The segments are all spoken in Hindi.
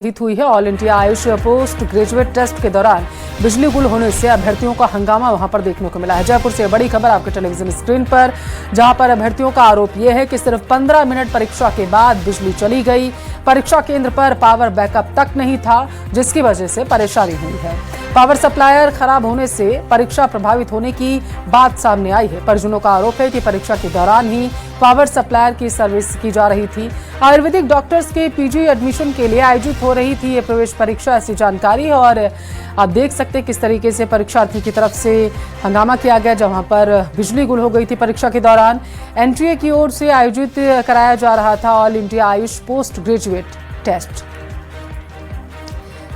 हुई है। All India Ayush post graduate test के दौरान बिजली गुल होने से अभ्यर्थियों का हंगामा वहां पर देखने को मिला है। जयपुर से बड़ी खबर आपके टेलीविजन स्क्रीन पर, जहां पर अभ्यर्थियों का आरोप यह है कि सिर्फ 15 मिनट परीक्षा के बाद बिजली चली गई। परीक्षा केंद्र पर पावर बैकअप तक नहीं था, जिसकी वजह से परेशानी हुई है। पावर सप्लायर खराब होने से परीक्षा प्रभावित होने की बात सामने आई है। परिजनों का आरोप है कि परीक्षा के दौरान ही पावर सप्लायर की सर्विस की जा रही थी। आयुर्वेदिक डॉक्टर्स के पीजी एडमिशन के लिए आयोजित हो रही थी ये प्रवेश परीक्षा, ऐसी जानकारी है। और आप देख सकते हैं किस तरीके से परीक्षार्थी की तरफ से हंगामा किया गया, जहां पर बिजली गुल हो गई थी परीक्षा के दौरान। एनटीए की ओर से आयोजित कराया जा रहा था all India Ayush post graduate test.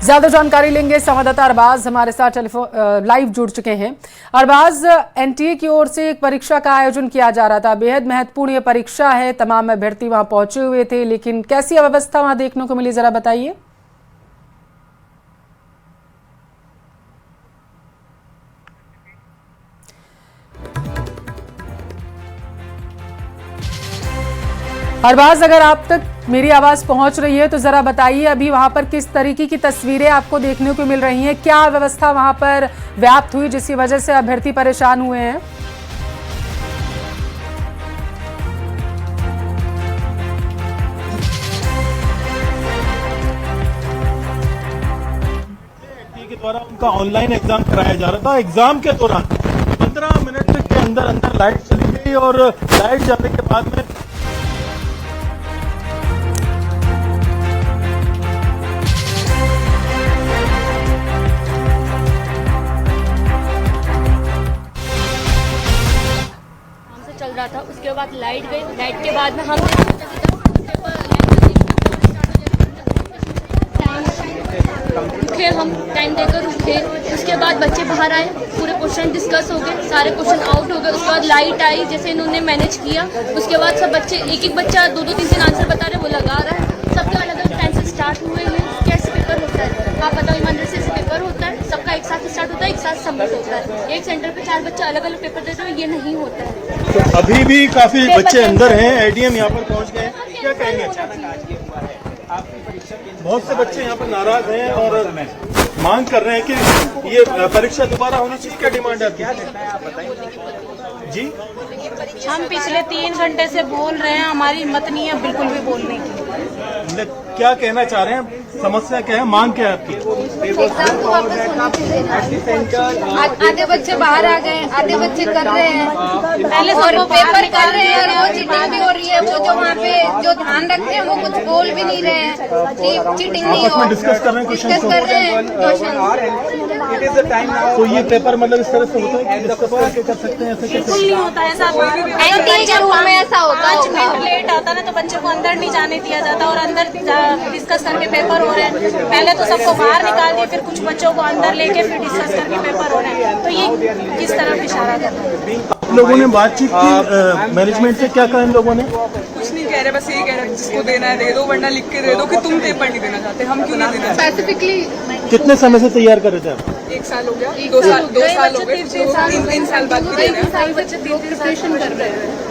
ज्यादा जानकारी लेंगे, संवाददाता अरबाज हमारे साथ टेलीफोन लाइव जुड़ चुके हैं। अरबाज, एनटीए की ओर से एक परीक्षा का आयोजन किया जा रहा था, बेहद महत्वपूर्ण ये परीक्षा है, तमाम अभ्यर्थी वहां पहुंचे हुए थे, लेकिन कैसी अव्यवस्था वहां देखने को मिली, जरा बताइए। अरबाज, अगर आप तक मेरी आवाज पहुंच रही है तो जरा बताइए, अभी वहां पर किस तरीके की तस्वीरें आपको देखने को मिल रही हैं? क्या व्यवस्था वहां पर व्याप्त हुई जिसकी वजह से अभ्यर्थी परेशान हुए हैं? के द्वारा उनका ऑनलाइन एग्जाम कराया जा रहा था। एग्जाम के दौरान 15 मिनट के अंदर अंदर लाइट चली गई और लाइट जाने के बाद में चल रहा था। उसके बाद लाइट गई, लाइट के बाद में हम रुके, हम टाइम देकर रुके। उसके बाद बच्चे बाहर आए, पूरे क्वेश्चन डिस्कस हो गए, सारे क्वेश्चन आउट हो गए। उसके बाद लाइट आई, जैसे इन्होंने मैनेज किया। उसके बाद सब बच्चे एक एक बच्चा 2-2 3-3 आंसर बता रहे, वो लगा रहा है। सबके अलग अलग टाइम से स्टार्ट हुए हैं। कैसे पेपर होता है आप बताओ? ईमानदारी से पेपर होता है, सबका एक साथ स्टार्ट होता है, एक साथ सबमिट होता है। एक सेंटर पे 4 बच्चा अलग अलग पेपर देते हैं, ये नहीं होता है। तो अभी भी काफी बच्चे अंदर हैं, एडीएम यहाँ पर पहुँच गए, क्या कहेंगे? बहुत से बच्चे यहाँ पर नाराज हैं और मांग कर रहे हैं कि ये परीक्षा दोबारा होनी चाहिए। क्या डिमांड है आपकी? जी, हम पिछले 3 घंटे से बोल रहे हैं, हमारी हिम्मत नहीं है बिल्कुल भी बोलने की। क्या कहना चाह रहे हैं? समस्या क्या है, मांग क्या है आपकी? आधे बच्चे बाहर आ गए, आधे बच्चे कर रहे हैं पहले और पेपर कर रहे हैं, वो चीटिंग भी हो रही है। वो जो वहाँ पे जो ध्यान रखते हैं वो कुछ बोल भी नहीं रहे हैं, चीटिंग नहीं हो। डिस्कस कर रहे हैं क्वेश्चन। तो ये पेपर मतलब इस तरह से होता है कि डिस्कस करके कर सकते हैं, ऐसा बिल्कुल नहीं होता है ऐसा। एनटीए के रूम में ऐसा होता है, 5 मिनट लेट आता ना तो बच्चे को अंदर नहीं जाने दिया जाता और अंदर डिस्कस करके पेपर हो रहे हैं। पहले तो सबको बाहर निकाल दिए, फिर कुछ बच्चों को अंदर लेके फिर डिस्कस करके पेपर हो रहे हैं। तो ये किस तरफ इशारा कर रहे हैं? आप लोगों ने बातचीत की मैनेजमेंट से, क्या कहा इन लोगों ने? कुछ नहीं कह रहे, बस यही कह रहे हैं जिसको देना है दे दो, वरना लिख के दे दो कि तुम पेपर नहीं देना चाहते, हम क्यों नहीं देना चाहते। स्पेसिफिकली कितने समय से तैयार कर रहे थे आप? 1 साल हो गया, 2 साल हो गए, 3 साल बाद भी दे रहे हैं। बच्चे प्रिपरेशन कर रहे हैं।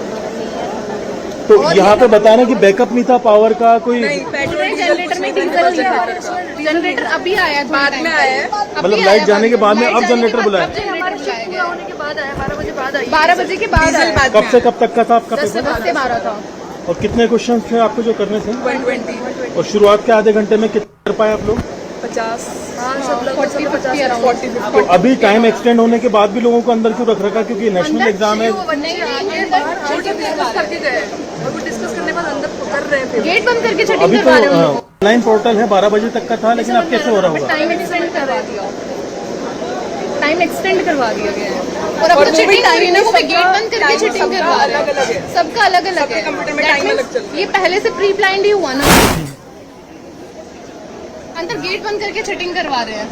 तो यहाँ पे बताना कि बैकअप नहीं था पावर का कोई, नहीं, पेट्रोल जनरेटर में जनरेटर अभी आया है, बाद में आया है। मतलब लाइट जाने के बाद में अब जनरेटर बुलाया? 12 बजे के बाद आया, 12 बजे के बाद आया। कब से कब तक का था आपका पेपर? 10 से 12 था। और कितने क्वेश्चन थे आपको जो करने थे? 120 और शुरुआत के आधे घंटे में कितने कर पाए आप लोग? 50 40-50 तो अभी टाइम एक्सटेंड होने के बाद भी लोगों को अंदर क्यों रख रखा? क्योंकि नेशनल एग्जाम है। डिस्कस करने के बाद अंदर कर रहे हैं। गेट बंद करके चीटिंग अभी तो करवा रहे हैं। ऑनलाइन पोर्टल है, 12 बजे तक का था, लेकिन अब कैसे हो रहा होगा? टाइम एक्सटेंड करवा दिया, टाइम एक्सटेंड करवा दिया गया है। और अब तो चीटिंग हो रही है ना, वो गेट बंद करके चीटिंग करवा रहे हैं। सबका अलग अलग है, कंप्यूटर में टाइम अलग चल रहा है। ये पहले से प्री प्लान्ड ही हुआ ना, अंदर गेट बंद करके चीटिंग करवा रहे हैं।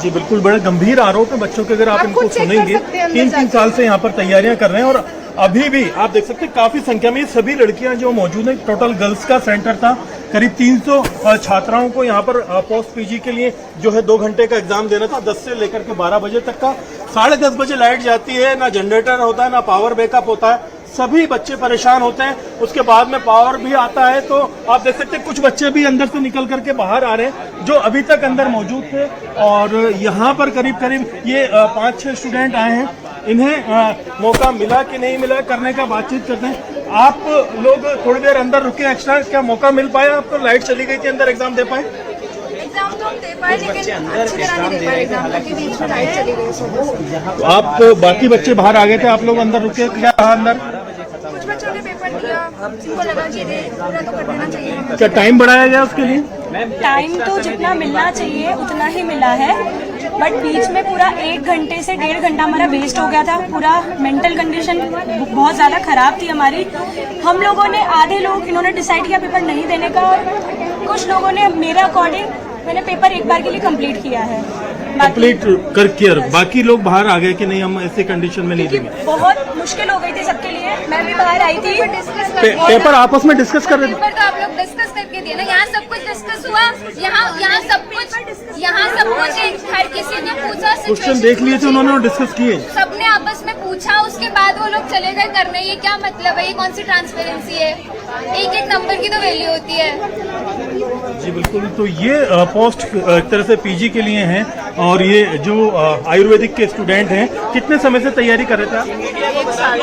जी बिल्कुल, बड़े गंभीर आरोप है बच्चों के। अगर आप इनको खुद चेक कर सुनेंगे, सकते हैं अंदर 3-3 साल से यहाँ पर तैयारियां कर रहे हैं और अभी भी आप देख सकते हैं काफी संख्या में ये सभी लड़कियां जो मौजूद हैं। टोटल गर्ल्स का सेंटर था, करीब 300 छात्राओं को यहाँ पर पोस्ट पीजी के लिए जो है 2 घंटे का एग्जाम देना था, 10 से लेकर के 12 बजे तक का। 10:30 बजे लाइट जाती है, ना जनरेटर होता है, ना पावर बैकअप होता है। सभी बच्चे परेशान होते हैं। उसके बाद में पावर भी आता है, तो आप देख सकते हैं कुछ बच्चे भी अंदर से निकल करके बाहर आ रहे हैं जो अभी तक अंदर मौजूद थे। और यहाँ पर करीब करीब ये 5-6 स्टूडेंट आए हैं, इन्हें मौका मिला कि नहीं मिला करने का बातचीत करते हैं। आप लोग थोड़ी देर अंदर रुके एक्स्ट्रा, क्या मौका मिल पाया आपको? लाइट चली गई थी, अंदर एग्जाम दे पाए? एग्जाम तो हम दे पाए, लेकिन अच्छी तरह नहीं दे पाए एग्जाम, क्योंकि बीच में लाइट चली गई सुबह। तो आप बाकी बच्चे बाहर आ गए थे, आप लोग अंदर रुके, क्या रहा अंदर? कुछ बच्चों ने पेपर दिया, जिनको लगा कि पूरा तो कर देना चाहिए हमें। क्या टाइम बढ़ाया गया उसके लिए? टाइम तो जितना मिलना चाहिए उतना ही मिला है, बट बीच में पूरा 1 घंटे से 1.5 घंटा हमारा वेस्ट हो गया था। पूरा मेंटल कंडीशन बहुत ज़्यादा ख़राब थी हमारी। हम लोगों ने, आधे लोग इन्होंने डिसाइड किया पेपर नहीं देने का, और कुछ लोगों ने, मेरे अकॉर्डिंग मैंने पेपर एक बार के लिए कंप्लीट किया है। कंप्लीट करके बाकी लोग बाहर आ गए कि नहीं हम ऐसे कंडीशन में नहीं देंगे? बहुत मुश्किल हो गई थी सबके लिए, मैं भी बाहर आई थी। पेपर आपस में डिस्कस कर रहे थे? पेपर तो आप लोग डिस्कस करके दिए ना, यहाँ सब कुछ डिस्कस हुआ, यहाँ सब कुछ हर किसी ने पूछा, क्वेश्चन देख लिए थे उन्होंने और डिस्कस किए? सबने आपस में पूछा, उसके बाद वो लोग चले गए करने। ये क्या मतलब है? ये कौन सी ट्रांसपेरेंसी है? एक एक नंबर की तो वैल्यू होती है। जी बिल्कुल। तो ये पोस्ट एक तरह से पीजी के लिए हैं, और ये जो आयुर्वेदिक के स्टूडेंट हैं, कितने समय से तैयारी कर रहे थे आप? 1 साल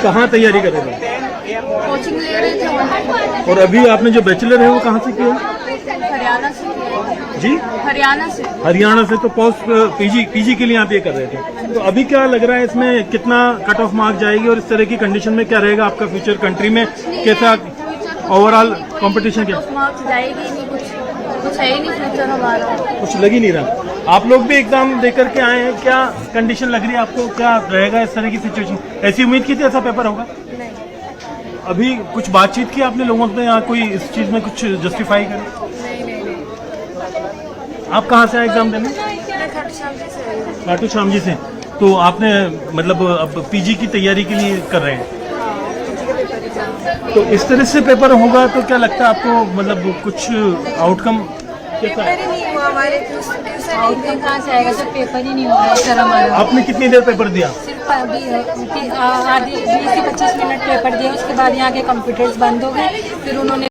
कहाँ तैयारी कर रहे थे? कोचिंग ले रहे थे। और अभी आपने जो बैचलर है वो कहाँ से किया? हरियाणा से। जी हरियाणा से। हरियाणा से। तो पोस्ट पीजी के लिए आप ये कर रहे थे, तो अभी क्या लग रहा है इसमें कितना कट ऑफ मार्क जाएगी, और इस तरह की कंडीशन में क्या रहेगा आपका फ्यूचर? कंट्री में कैसा ओवरऑल कंपटीशन? क्या मार्क्स जाएगी नहीं, कुछ है ही नहीं फ्यूचर हमारा, कुछ लग ही नहीं रहा। आप लोग भी एग्जाम दे करके आए हैं, क्या कंडीशन लग रही है आपको? क्या रहेगा इस तरह की सिचुएशन? ऐसी उम्मीद की थी ऐसा पेपर होगा? नहीं। अभी कुछ बातचीत की आपने लोगों से, या कोई इस चीज में कुछ जस्टिफाई करे? नहीं। आप कहाँ से आए एग्जाम देने? खाटू श्याम जी से। तो आपने मतलब अब पीजी की तैयारी के लिए कर रहे हैं, तो इस तरह से पेपर होगा तो क्या लगता है आपको, मतलब कुछ आउटकम कैसा है? हमारे ट्यूशन कहाँ से आएगा जब पेपर ही नहीं हो रहा है सर हमारा। आपने कितनी देर पेपर दिया? सिर्फ आधी 20 से 25 मिनट पेपर दिया, उसके बाद यहाँ के कंप्यूटर्स बंद हो गए, फिर उन्होंने